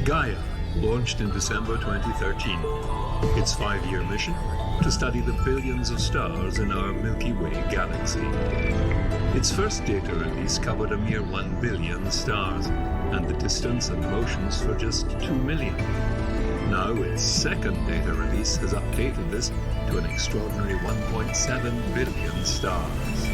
Gaia launched in December 2013. Its 5-year mission to study the billions of stars in our Milky Way galaxy. Its first data release covered a mere 1 billion stars and the distance and motions for just 2 million. Now its second data release has updated this to an extraordinary 1.7 billion stars.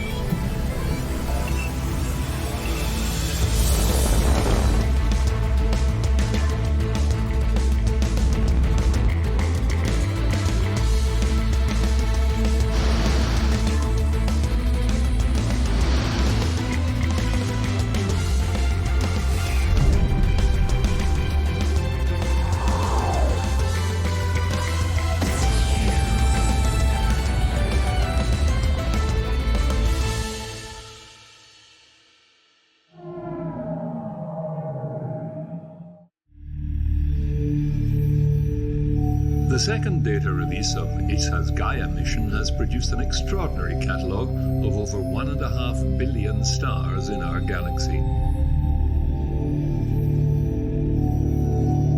The second data release of ESA's Gaia mission has produced an extraordinary catalogue of over 1.5 billion stars in our galaxy.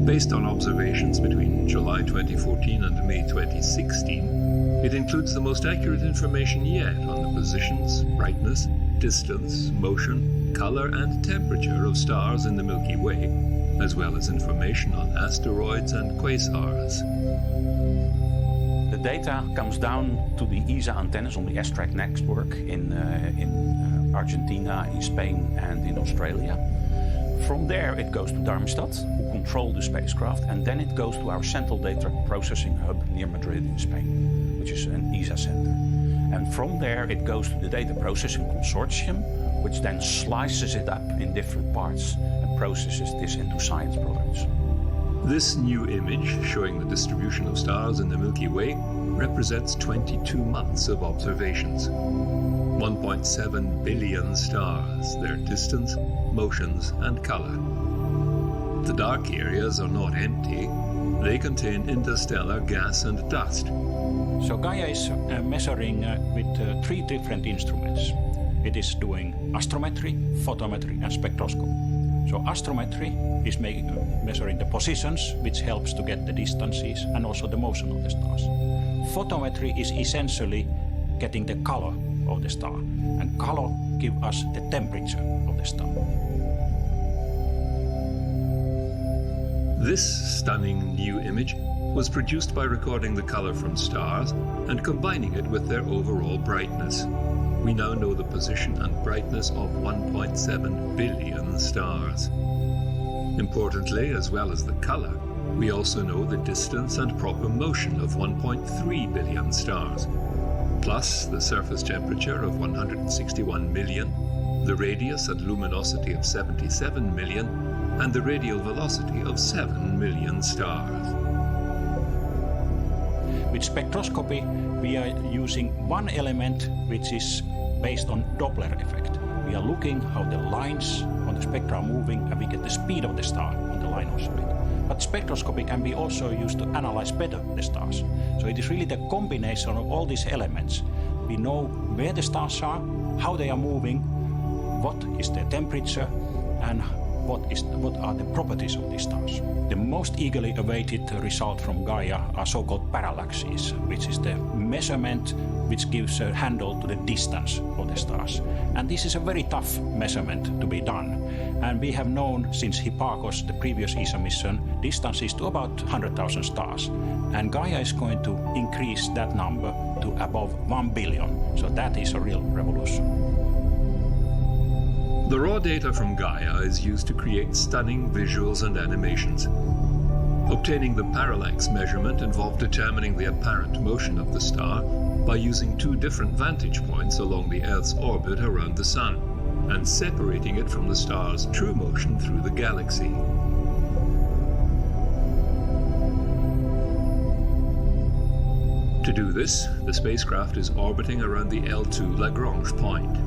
Based on observations between July 2014 and May 2016, it includes the most accurate information yet on the positions, brightness, distance, motion, color and temperature of stars in the Milky Way, as well as information on asteroids and quasars. The data comes down to the ESA antennas on the S-track network in Argentina, in Spain and in Australia. From there it goes to Darmstadt, who control the spacecraft, and then it goes to our central data processing hub near Madrid in Spain, which is an ESA center. And from there it goes to the data processing consortium, which then slices it up in different parts and processes this into science products. This new image, showing the distribution of stars in the Milky Way, represents 22 months of observations. 1.7 billion stars, their distance, motions and color. The dark areas are not empty. They contain interstellar gas and dust. So Gaia is measuring with 3 different instruments. It is doing astrometry, photometry and spectroscopy. So astrometry is measuring the positions, which helps to get the distances and also the motion of the stars. Photometry is essentially getting the color of the star, and color gives us the temperature of the star. This stunning new image was produced by recording the color from stars and combining it with their overall brightness. We now know the position and brightness of 1.7 billion stars. Importantly, as well as the color, we also know the distance and proper motion of 1.3 billion stars, plus the surface temperature of 161 million, the radius and luminosity of 77 million, and the radial velocity of 7 million stars. With spectroscopy, we are using one element which is based on Doppler effect. We are looking how the lines on the spectra are moving, and we get the speed of the star on the line also. But spectroscopy can be also used to analyze better the stars. So it is really the combination of all these elements. We know where the stars are, how they are moving, what is their temperature, and what are the properties of these stars. The most eagerly awaited result from Gaia are so-called parallaxes, which is the measurement which gives a handle to the distance of the stars. And this is a very tough measurement to be done. And we have known since Hipparchus, the previous ESA mission, distances to about 100,000 stars. And Gaia is going to increase that number to above 1 billion. So that is a real revolution. The raw data from Gaia is used to create stunning visuals and animations. Obtaining the parallax measurement involved determining the apparent motion of the star by using 2 different vantage points along the Earth's orbit around the Sun, and separating it from the star's true motion through the galaxy. To do this, the spacecraft is orbiting around the L2 Lagrange point.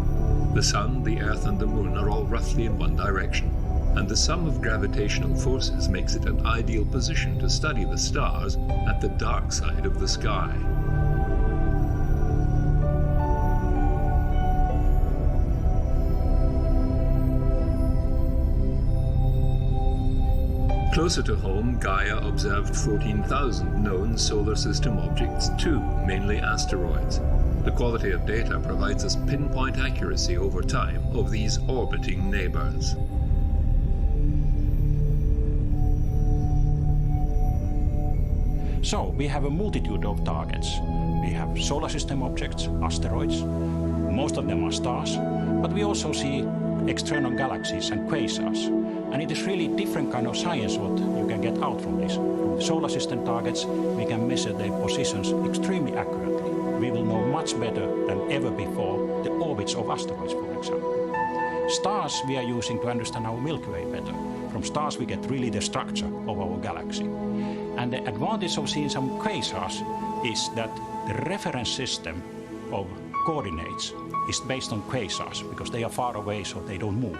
The Sun, the Earth and the Moon are all roughly in one direction, and the sum of gravitational forces makes it an ideal position to study the stars at the dark side of the sky. Closer to home, Gaia observed 14,000 known solar system objects too, mainly asteroids. The quality of data provides us pinpoint accuracy over time of these orbiting neighbors. So we have a multitude of targets. We have solar system objects, asteroids. Most of them are stars, but we also see external galaxies and quasars. And it is really different kind of science what you can get out from this. From the solar system targets, we can measure their positions extremely accurately. We will know much better than ever before the orbits of asteroids, for example. Stars we are using to understand our Milky Way better. From stars we get really the structure of our galaxy. And the advantage of seeing some quasars is that the reference system of coordinates is based on quasars because they are far away so they don't move.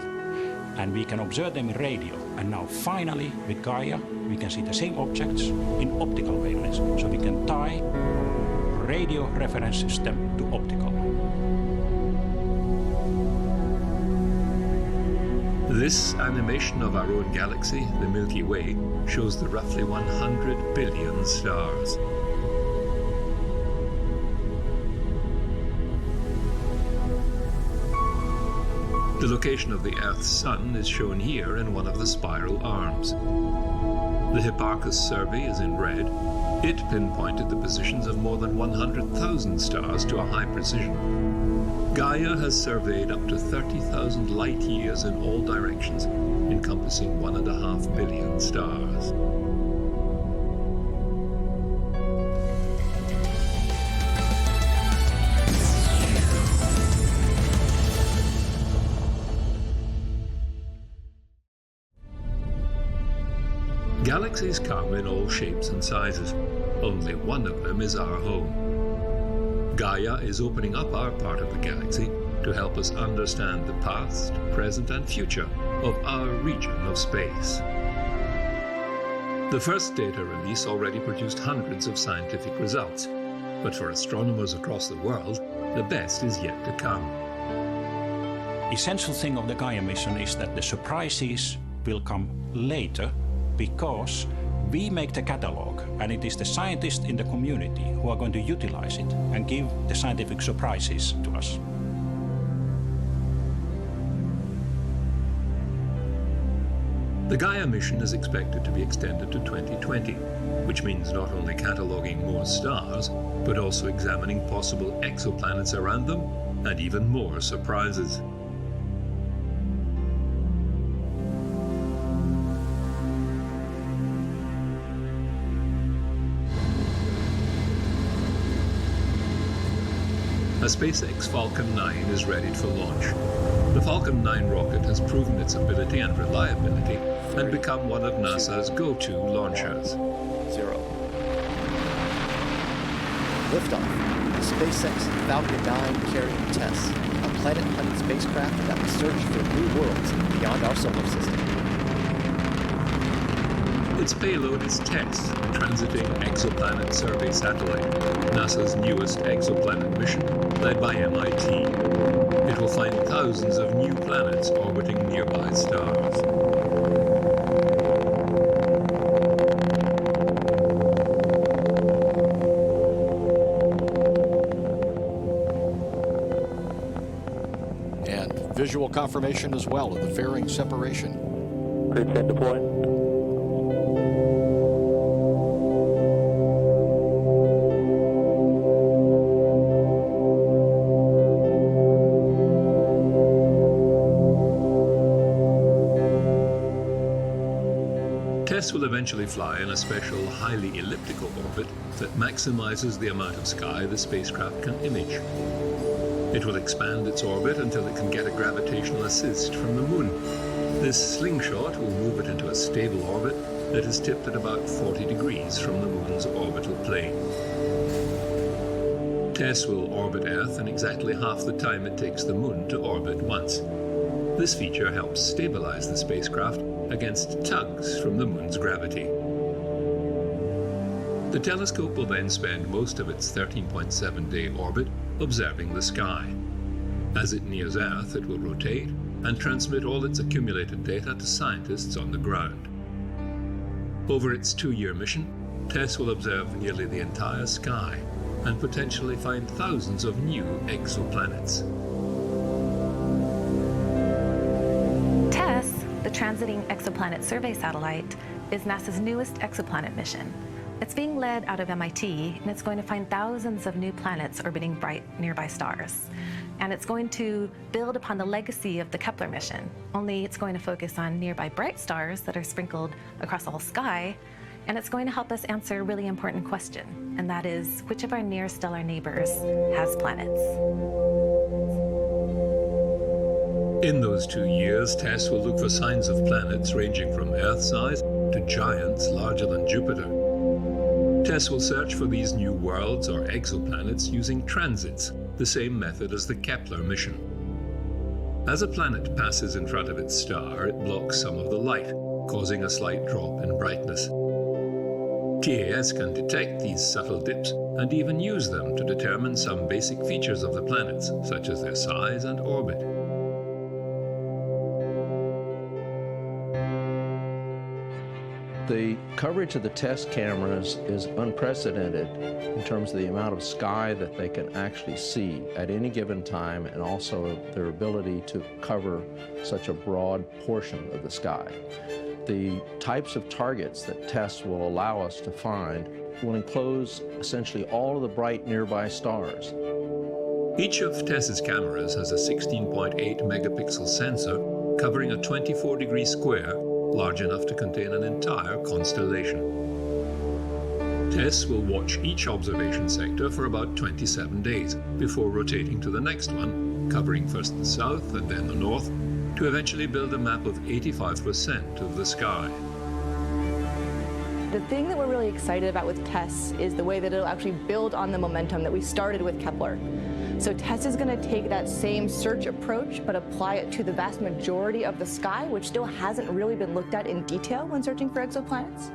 And we can observe them in radio. And now finally with Gaia we can see the same objects in optical wavelengths. So we can tie radio reference system to optical. This animation of our own galaxy, the Milky Way, shows the roughly 100 billion stars. The location of the Earth's sun is shown here in one of the spiral arms. The Hipparchus survey is in red. It pinpointed the positions of more than 100,000 stars to a high precision. Gaia has surveyed up to 30,000 light years in all directions, encompassing 1.5 billion stars. Galaxies come in all shapes and sizes. Only one of them is our home. Gaia is opening up our part of the galaxy to help us understand the past, present, and future of our region of space. The first data release already produced hundreds of scientific results, but for astronomers across the world, the best is yet to come. Essential thing of the Gaia mission is that the surprises will come later because we make the catalog, and it is the scientists in the community who are going to utilize it and give the scientific surprises to us. The Gaia mission is expected to be extended to 2020, which means not only cataloging more stars, but also examining possible exoplanets around them and even more surprises. A SpaceX Falcon 9 is ready for launch. The Falcon 9 rocket has proven its ability and reliability and become one of NASA's go-to launchers. 0. Liftoff. The SpaceX Falcon 9 carrying TESS, a planet-hunting spacecraft that will search for new worlds beyond our solar system. Its payload is TESS, a transiting exoplanet survey satellite, NASA's newest exoplanet mission, led by MIT. It will find thousands of new planets orbiting nearby stars. And visual confirmation as well of the fairing separation. Grid set deployed. TESS will eventually fly in a special, highly elliptical orbit that maximizes the amount of sky the spacecraft can image. It will expand its orbit until it can get a gravitational assist from the Moon. This slingshot will move it into a stable orbit that is tipped at about 40 degrees from the Moon's orbital plane. TESS will orbit Earth in exactly half the time it takes the Moon to orbit once. This feature helps stabilize the spacecraft against tugs from the Moon's gravity. The telescope will then spend most of its 13.7-day orbit observing the sky. As it nears Earth, it will rotate and transmit all its accumulated data to scientists on the ground. Over its 2-year mission, TESS will observe nearly the entire sky and potentially find thousands of new exoplanets. TESS, the Transiting Exoplanet Survey Satellite, is NASA's newest exoplanet mission. It's being led out of MIT, and it's going to find thousands of new planets orbiting bright nearby stars. And it's going to build upon the legacy of the Kepler mission, only it's going to focus on nearby bright stars that are sprinkled across the whole sky, and it's going to help us answer a really important question, and that is, which of our near-stellar neighbors has planets? In those 2 years, TESS will look for signs of planets ranging from Earth-size to giants larger than Jupiter. TESS will search for these new worlds or exoplanets using transits, the same method as the Kepler mission. As a planet passes in front of its star, it blocks some of the light, causing a slight drop in brightness. TESS can detect these subtle dips and even use them to determine some basic features of the planets, such as their size and orbit. The coverage of the TESS cameras is unprecedented in terms of the amount of sky that they can actually see at any given time, and also their ability to cover such a broad portion of the sky. The types of targets that TESS will allow us to find will enclose essentially all of the bright nearby stars. Each of TESS's cameras has a 16.8 megapixel sensor covering a 24-degree square large enough to contain an entire constellation. TESS will watch each observation sector for about 27 days before rotating to the next one, covering first the south and then the north, to eventually build a map of 85% of the sky. The thing that we're really excited about with TESS is the way that it'll actually build on the momentum that we started with Kepler. So TESS is going to take that same search approach, but apply it to the vast majority of the sky, which still hasn't really been looked at in detail when searching for exoplanets.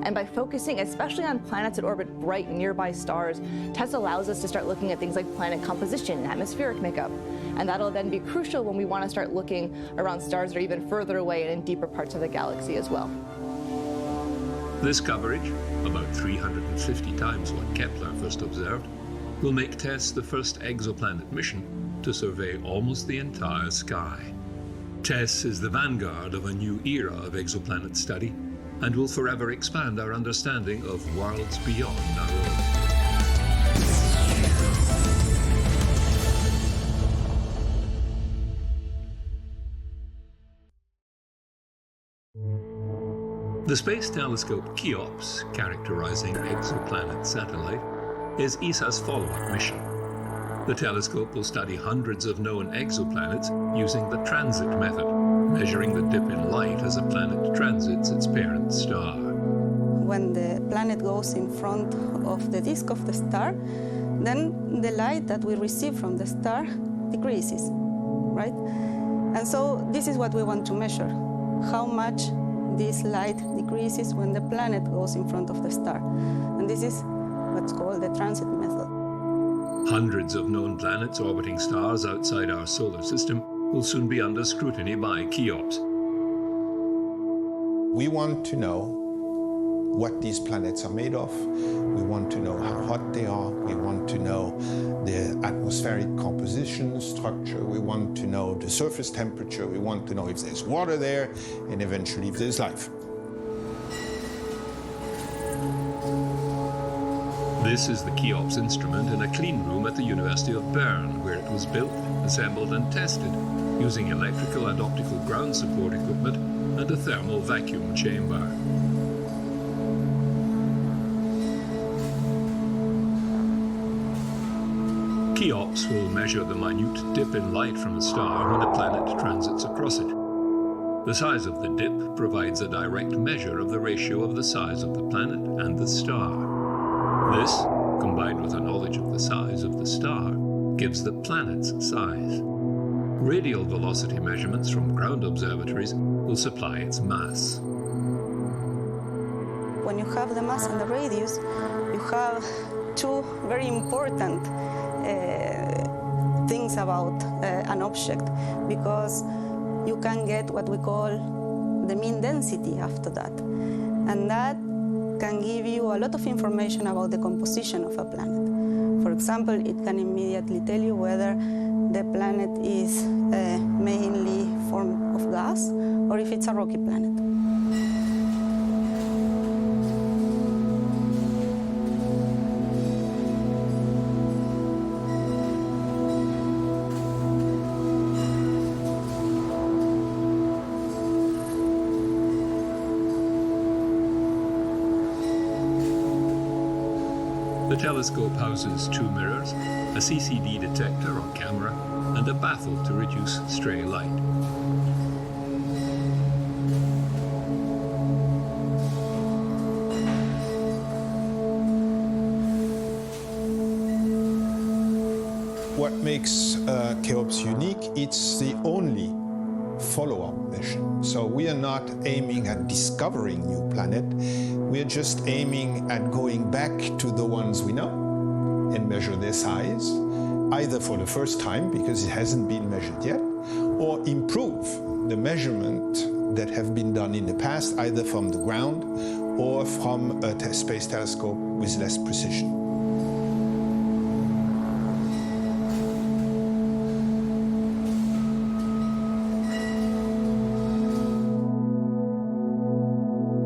And by focusing especially on planets that orbit bright nearby stars, TESS allows us to start looking at things like planet composition and atmospheric makeup. And that'll then be crucial when we want to start looking around stars that are even further away and in deeper parts of the galaxy as well. This coverage, about 350 times what Kepler first observed, will make TESS the first exoplanet mission to survey almost the entire sky. TESS is the vanguard of a new era of exoplanet study and will forever expand our understanding of worlds beyond our own. The Space Telescope Cheops, characterizing exoplanet satellite, is ESA's follow-up mission. The telescope will study hundreds of known exoplanets using the transit method, measuring the dip in light as a planet transits its parent star. When the planet goes in front of the disk of the star, then the light that we receive from the star decreases, right? And so this is what we want to measure, how much this light decreases when the planet goes in front of the star. And this is what's called the transit method. Hundreds of known planets orbiting stars outside our solar system will soon be under scrutiny by Cheops. We want to know what these planets are made of. We want to know how hot they are. We want to know the atmospheric composition, structure. We want to know the surface temperature. We want to know if there's water there, and eventually if there's life. This is the Cheops instrument in a clean room at the University of Bern, where it was built, assembled and tested using electrical and optical ground support equipment and a thermal vacuum chamber. Cheops will measure the minute dip in light from a star when a planet transits across it. The size of the dip provides a direct measure of the ratio of the size of the planet and the star. This, combined with a knowledge of the size of the star, gives the planet's size. Radial velocity measurements from ground observatories will supply its mass. When you have the mass and the radius, you have two very important things about an object, because you can get what we call the mean density after that. And that can give you a lot of information about the composition of a planet. For example, it can immediately tell you whether the planet is mainly formed of gas or if it's a rocky planet. The telescope houses 2 mirrors, a CCD detector or camera, and a baffle to reduce stray light. What makes Cheops unique, it's the only follow-up mission. So we are not aiming at discovering new planet. We're just aiming at going back to the ones we know and measure their size, either for the first time because it hasn't been measured yet, or improve the measurement that have been done in the past, either from the ground or from a space telescope with less precision.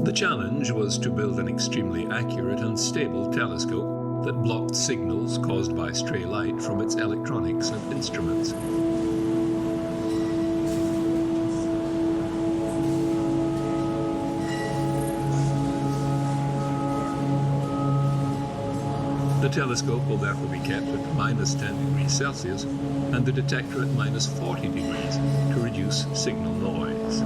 The challenge was to build an extremely accurate and stable telescope that blocked signals caused by stray light from its electronics and instruments. The telescope will therefore be kept at -10°C and the detector at -40° to reduce signal noise.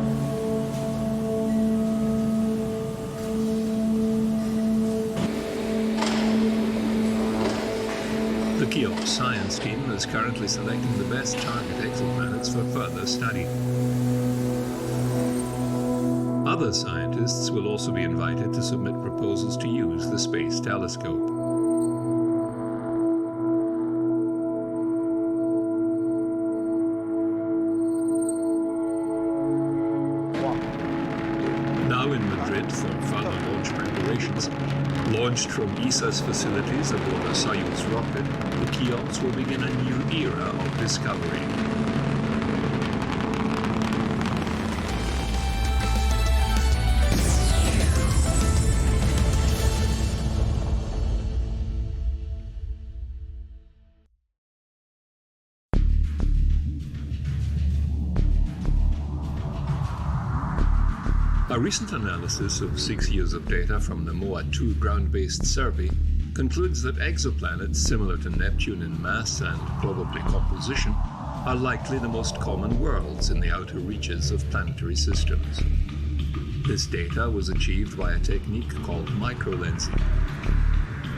The Cheops science team is currently selecting the best target exoplanets for further study. Other scientists will also be invited to submit proposals to use the Space Telescope. Now in Madrid for further launch preparations, launched from ESA's facilities aboard a Soyuz rocket, the Cheops will begin a new era of discovery. A recent analysis of 6 years of data from the MOA-2 ground-based survey concludes that exoplanets similar to Neptune in mass and probably composition are likely the most common worlds in the outer reaches of planetary systems. This data was achieved by a technique called microlensing.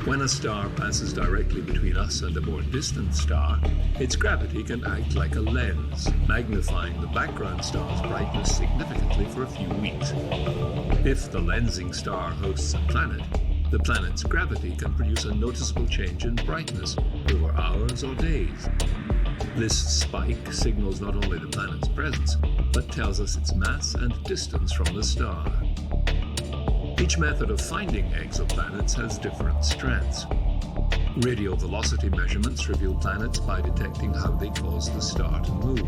When a star passes directly between us and a more distant star, its gravity can act like a lens, magnifying the background star's brightness significantly for a few weeks. If the lensing star hosts a planet, the planet's gravity can produce a noticeable change in brightness over hours or days. This spike signals not only the planet's presence, but tells us its mass and distance from the star. Each method of finding exoplanets has different strengths. Radio velocity measurements reveal planets by detecting how they cause the star to move.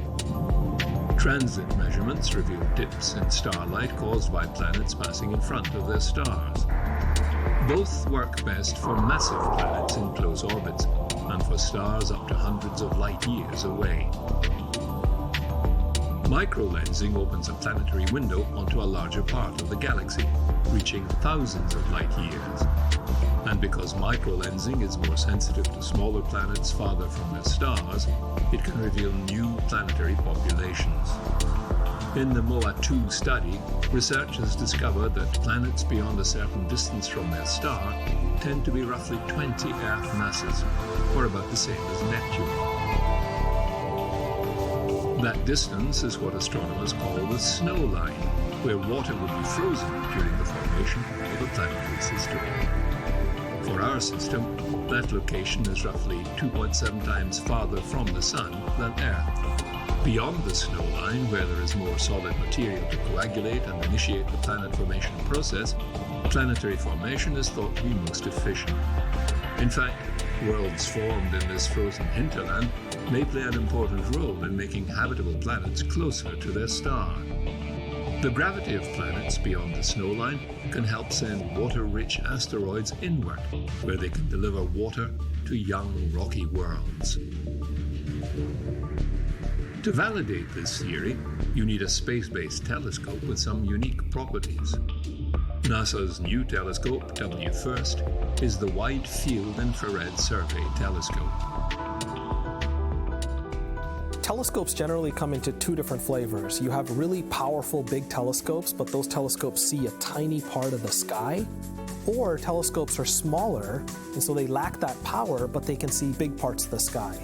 Transit measurements reveal dips in starlight caused by planets passing in front of their stars. Both work best for massive planets in close orbits and for stars up to hundreds of light years away. Microlensing opens a planetary window onto a larger part of the galaxy, reaching thousands of light years. And because microlensing is more sensitive to smaller planets farther from their stars, it can reveal new planetary populations. In the MOA-2 study, researchers discovered that planets beyond a certain distance from their star tend to be roughly 20 Earth masses, or about the same as Neptune. That distance is what astronomers call the snow line, where water would be frozen during the formation of a planetary system. For our system, that location is roughly 2.7 times farther from the Sun than Earth. Beyond the snow line, where there is more solid material to coagulate and initiate the planet formation process, planetary formation is thought to be most efficient. In fact, worlds formed in this frozen hinterland may play an important role in making habitable planets closer to their star. The gravity of planets beyond the snow line can help send water-rich asteroids inward, where they can deliver water to young rocky worlds. To validate this theory, you need a space-based telescope with some unique properties. NASA's new telescope, WFIRST, is the Wide Field Infrared Survey Telescope. Telescopes generally come into two different flavors. You have really powerful big telescopes, but those telescopes see a tiny part of the sky. Or telescopes are smaller, and so they lack that power, but they can see big parts of the sky.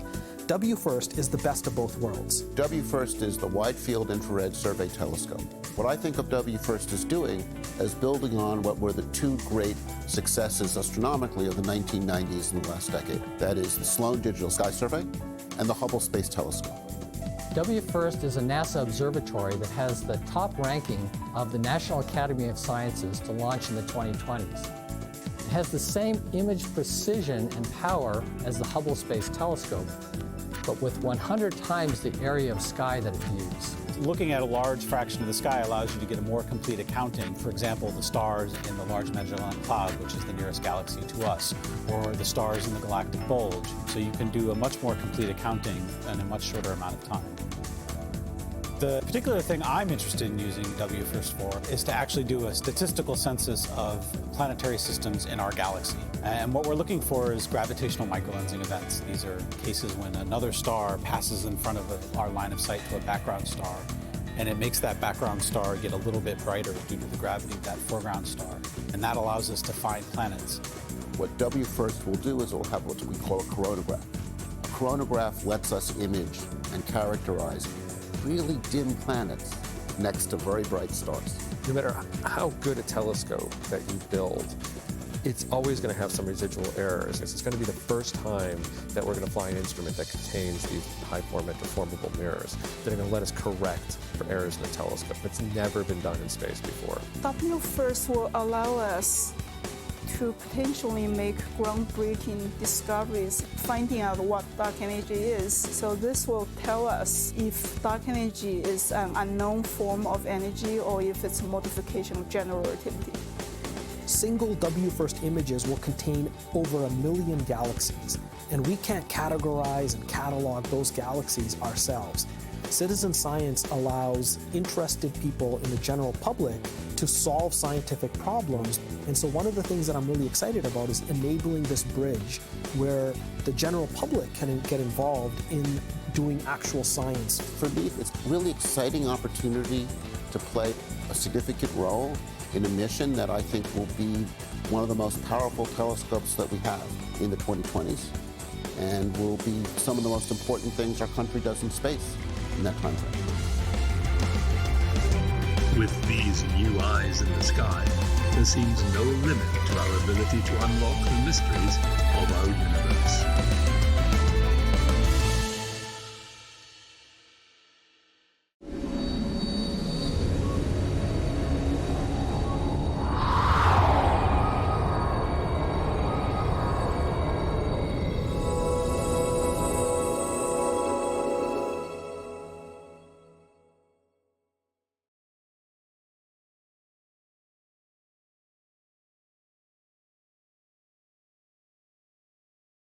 WFIRST is the best of both worlds. WFIRST is the Wide Field Infrared Survey Telescope. What I think of WFIRST is doing is building on what were the two great successes astronomically of the 1990s and the last decade. That is the Sloan Digital Sky Survey and the Hubble Space Telescope. WFIRST is a NASA observatory that has the top ranking of the National Academy of Sciences to launch in the 2020s. It has the same image precision and power as the Hubble Space Telescope, but with 100 times the area of sky that it views. Looking at a large fraction of the sky allows you to get a more complete accounting. For example, the stars in the Large Magellan Cloud, which is the nearest galaxy to us, or the stars in the galactic bulge. So you can do a much more complete accounting in a much shorter amount of time. The particular thing I'm interested in using WFIRST for is to actually do a statistical census of planetary systems in our galaxy. And what we're looking for is gravitational microlensing events. These are cases when another star passes in front of our line of sight to a background star, and it makes that background star get a little bit brighter due to the gravity of that foreground star. And that allows us to find planets. What WFIRST will do is it will have what we call a coronagraph. A coronagraph lets us image and characterize really dim planets next to very bright stars. No matter how good a telescope that you build, it's always going to have some residual errors. It's going to be the first time that we're going to fly an instrument that contains these high-format deformable mirrors that are going to let us correct for errors in the telescope. It's never been done in space before. WFIRST will allow us to potentially make groundbreaking discoveries, finding out what dark energy is. So this will tell us if dark energy is an unknown form of energy or if it's a modification of general relativity. Single WFIRST images will contain over 1 million galaxies, and we can't categorize and catalog those galaxies ourselves. Citizen science allows interested people in the general public to solve scientific problems, and so one of the things that I'm really excited about is enabling this bridge where the general public can get involved in doing actual science. For me, it's a really exciting opportunity to play a significant role in a mission that I think will be one of the most powerful telescopes that we have in the 2020s, and will be some of the most important things our country does in space in that time frame. With these new eyes in the sky, there seems no limit to our ability to unlock the mysteries of our universe.